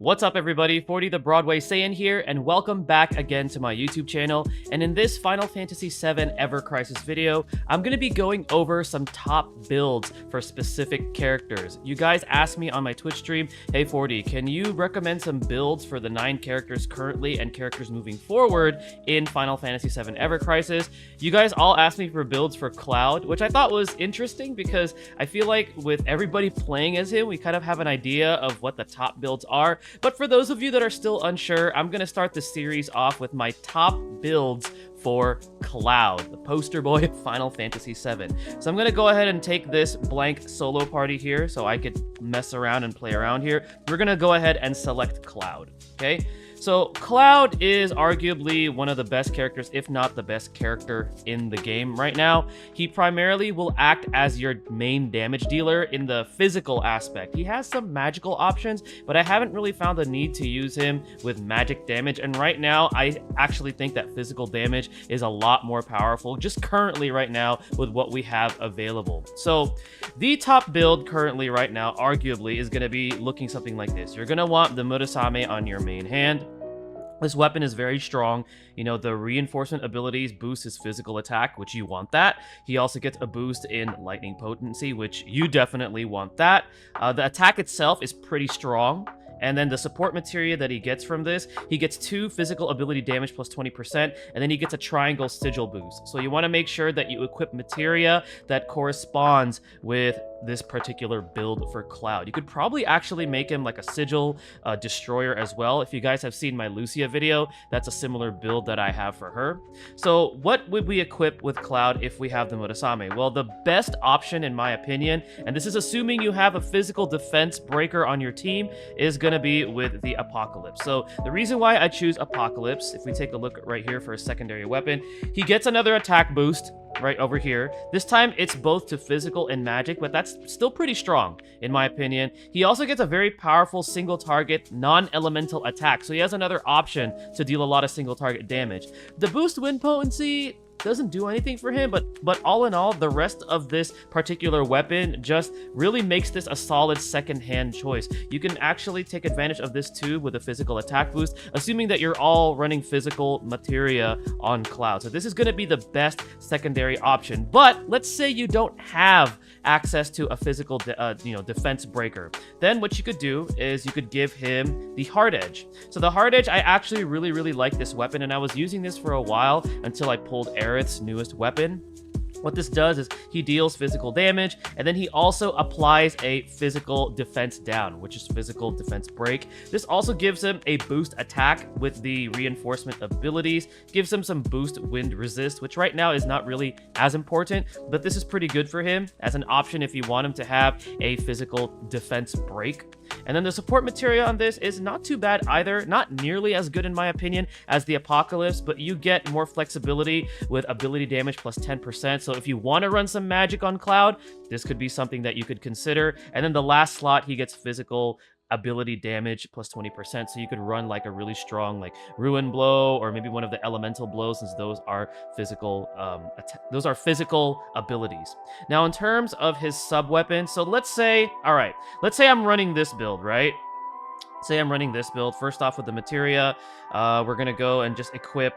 What's up everybody, 40 the Broadway Saiyan here, and welcome back again to my YouTube channel. And in this Final Fantasy VII Ever Crisis video, I'm going to be going over some top builds for specific characters. You guys asked me on my Twitch stream, hey 40, can you recommend some builds for the 9 characters currently and characters moving forward in Final Fantasy VII Ever Crisis? You guys all asked me for builds for Cloud, which I thought was interesting because I feel like with everybody playing as him, we kind of have an idea of what the top builds are. But for those of you that are still unsure, I'm going to start this series off with my top builds for Cloud, the poster boy of Final Fantasy VII. So I'm going to go ahead and take this blank solo party here so I could mess around and play around here. We're going to go ahead and select Cloud, okay? So Cloud is arguably one of the best characters, if not the best character in the game right now. He primarily will act as your main damage dealer in the physical aspect. He has some magical options, but I haven't really found the need to use him with magic damage. And right now, I actually think that physical damage is a lot more powerful, just currently right now with what we have available. So the top build currently right now, arguably, is going to be looking something like this. You're going to want the Murasame on your main hand. This weapon is very strong. You know, the reinforcement abilities boost his physical attack, which you want that. He also gets a boost in lightning potency, which you definitely want that. The attack itself is pretty strong. And then the support materia that he gets from this, he gets 2 physical ability damage plus 20%, and then he gets a triangle sigil boost. So you want to make sure that you equip materia that corresponds with this particular build for Cloud. You could probably actually make him like a sigil destroyer as well. If you guys have seen my Lucia video, that's a similar build that I have for her. So what would we equip with Cloud if we have the Murasame? Well, the best option in my opinion, and this is assuming you have a physical defense breaker on your team, is going to be with the Apocalypse. So the reason why I choose Apocalypse, if we take a look right here for a secondary weapon, he gets another attack boost right over here. This time it's both to physical and magic, but that's still pretty strong in my opinion. He also gets a very powerful single target non-elemental attack, so he has another option to deal a lot of single target damage. The boost wind potency doesn't do anything for him, but all in all, the rest of this particular weapon just really makes this a solid second-hand choice. You can actually take advantage of this too with a physical attack boost, assuming that you're all running physical materia on Cloud. So this is going to be the best secondary option. But let's say you don't have access to a physical defense breaker. Then what you could do is you could give him the Hard Edge. So the Hard Edge, I actually really like this weapon, and I was using this for a while until I pulled Aerith's newest weapon. What this does is he deals physical damage, and then he also applies a physical defense down, which is physical defense break. This also gives him a boost attack with the reinforcement abilities, gives him some boost wind resist, which right now is not really as important, but this is pretty good for him as an option if you want him to have a physical defense break. And then the support materia on this is not too bad either, not nearly as good in my opinion as the Apocalypse, but you get more flexibility with ability damage plus 10%. So if you want to run some magic on Cloud, this could be something that you could consider. And then the last slot, he gets physical ability damage plus 20%, so you could run like a really strong like ruin blow or maybe one of the elemental blows, since those are physical abilities. Now in terms of his sub weapon, so let's say I'm running this build, right? Say I'm running this build. First off with the materia, we're gonna go and just equip,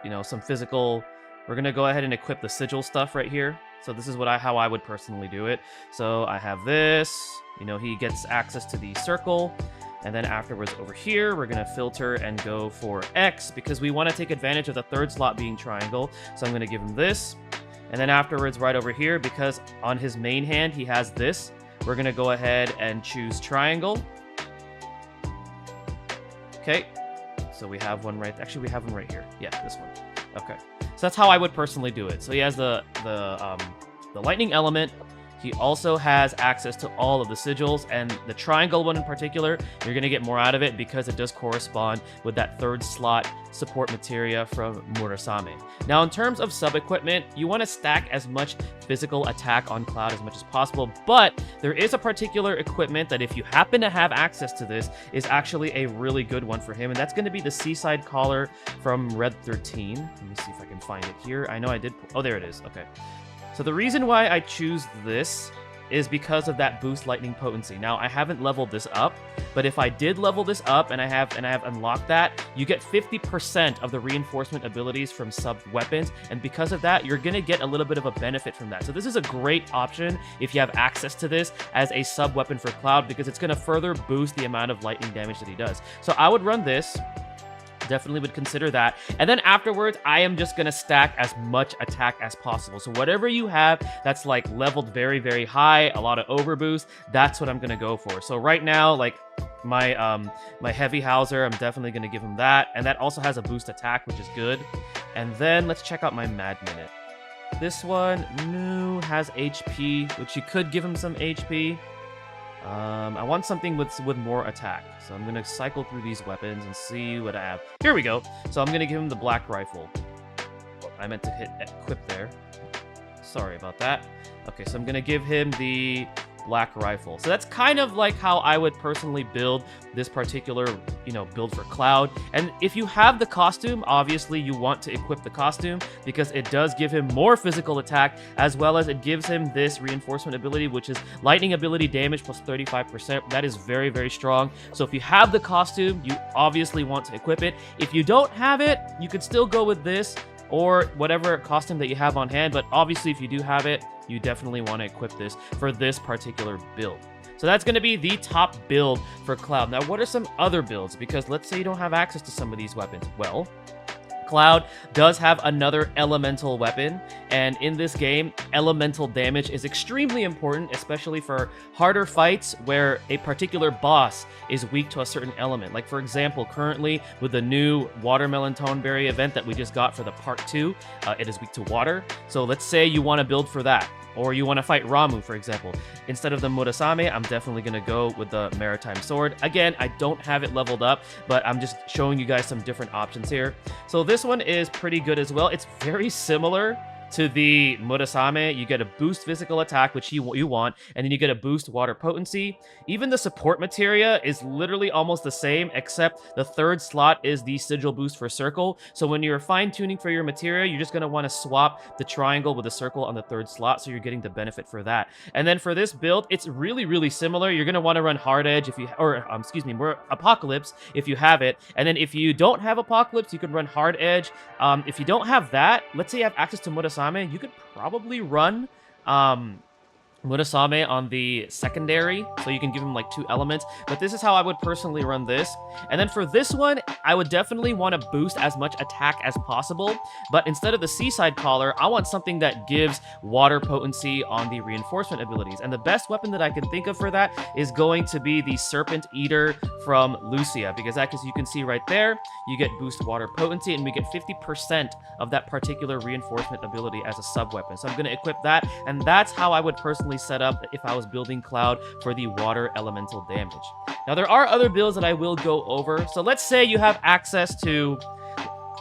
you know, some physical. We're gonna go ahead and equip the sigil stuff right here. So this is how I would personally do it. So I have this, you know, he gets access to the circle, and then afterwards over here, we're gonna filter and go for X because we wanna take advantage of the third slot being triangle. So I'm gonna give him this, and then afterwards right over here, because on his main hand, he has this, we're gonna go ahead and choose triangle. Okay, so we have one right, actually we have one right here. Yeah, this one, okay. So that's how I would personally do it. So he has the lightning element. He also has access to all of the sigils, and the triangle one in particular, you're going to get more out of it because it does correspond with that third slot support materia from Murasame. Now, in terms of sub-equipment, you want to stack as much physical attack on Cloud as much as possible, but there is a particular equipment that if you happen to have access to this, is actually a really good one for him, and that's going to be the Seaside Collar from Red 13. Let me see if I can find it here. I know I did. Oh, there it is. Okay. So the reason why I choose this is because of that boost lightning potency. Now, I haven't leveled this up, but if I did level this up and I have unlocked that, you get 50% of the reinforcement abilities from sub weapons, and because of that, you're gonna get a little bit of a benefit from that. So this is a great option if you have access to this as a sub weapon for Cloud, because it's gonna further boost the amount of lightning damage that he does. So I would run this. Definitely would consider that. And then afterwards, I am just gonna stack as much attack as possible. So whatever you have that's like leveled very, very high, a lot of overboost, that's what I'm gonna go for. So right now, like my my heavy Hauser, I'm definitely gonna give him that. And that also has a boost attack, which is good. And then let's check out my Mad Minute. This one, no, has HP, which you could give him some HP. I want something with more attack, so I'm gonna cycle through these weapons and see what I have. Here we go. So I'm gonna give him the black rifle. Oh, I meant to hit equip there. Sorry about that. Okay, so I'm gonna give him the black rifle. So that's kind of like how I would personally build this particular, build for Cloud. And if you have the costume, obviously you want to equip the costume because it does give him more physical attack, as well as it gives him this reinforcement ability, which is lightning ability damage plus 35%. That is very, very strong. So if you have the costume, you obviously want to equip it. If you don't have it, you could still go with this or whatever costume that you have on hand. But obviously, if you do have it, you definitely want to equip this for this particular build. So that's going to be the top build for Cloud. Now, what are some other builds? Because let's say you don't have access to some of these weapons. Well, Cloud does have another elemental weapon, and in this game, elemental damage is extremely important, especially for harder fights where a particular boss is weak to a certain element. Like, for example, currently with the new Watermelon Toneberry event that we just got for the part 2, it is weak to water. So let's say you want to build for that, or you want to fight Ramuh, for example. Instead of the Murasame, I'm definitely going to go with the Maritime Sword. Again, I don't have it leveled up, but I'm just showing you guys some different options here. So this one is pretty good as well. It's very similar to the Murasame. You get a boost physical attack, which you want, and then you get a boost water potency. Even the support materia is literally almost the same, except the third slot is the sigil boost for circle. So when you're fine-tuning for your materia, you're just going to want to swap the triangle with the circle on the third slot, so you're getting the benefit for that. And then for this build, it's really, really similar. You're going to want to run Hard Edge if you, more Apocalypse if you have it. And then if you don't have Apocalypse, you could run Hard Edge. If you don't have that, let's say you have access to Murasame, you could probably run Murasame on the secondary, so you can give him like 2 elements, but this is how I would personally run this. And then for this one, I would definitely want to boost as much attack as possible, but instead of the Seaside Collar, I want something that gives water potency on the reinforcement abilities. And the best weapon that I can think of for that is going to be the Serpent Eater from Lucia, because as you can see right there, you get boost water potency, and we get 50% of that particular reinforcement ability as a sub weapon. So I'm going to equip that, and that's how I would personally set up if I was building Cloud for the water elemental damage. Now, there are other builds that I will go over. So let's say you have access to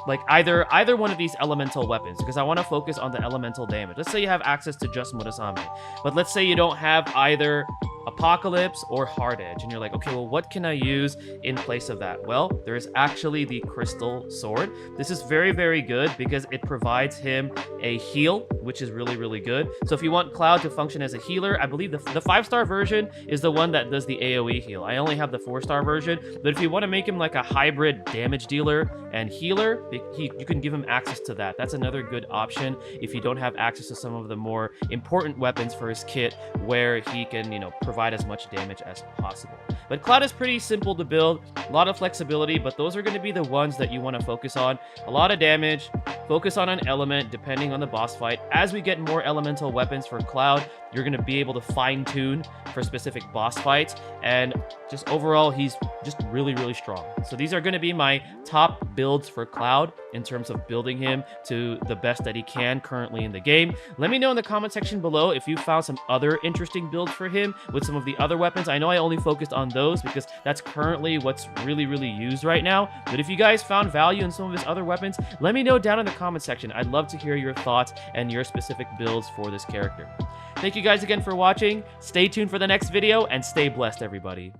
like either one of these elemental weapons, because I want to focus on the elemental damage. Let's say you have access to just Murasame, but let's say you don't have either Apocalypse or Hard Edge, and you're like, okay, well, what can I use in place of that? Well, there is actually the Crystal Sword. This is very, very good because it provides him a heal, which is really, really good. So if you want Cloud to function as a healer, I believe the 5-star version is the one that does the AoE heal. I only have the 4-star version, but if you want to make him like a hybrid damage dealer and healer, you can give him access to that. That's another good option if you don't have access to some of the more important weapons for his kit, where he can, provide as much damage as possible. But Cloud is pretty simple to build, a lot of flexibility, but those are going to be the ones that you want to focus on. A lot of damage, focus on an element depending on the boss fight. As we get more elemental weapons for Cloud, you're going to be able to fine-tune for specific boss fights, and just overall, he's just really, really strong. So these are going to be my top builds for Cloud in terms of building him to the best that he can currently in the game. Let me know in the comment section below if you found some other interesting builds for him with some of the other weapons. I know I only focused on those because that's currently what's really, really used right now. But if you guys found value in some of his other weapons, let me know down in the comment section. I'd love to hear your thoughts and your specific builds for this character. Thank you guys again for watching. Stay tuned for the next video, and stay blessed, everybody.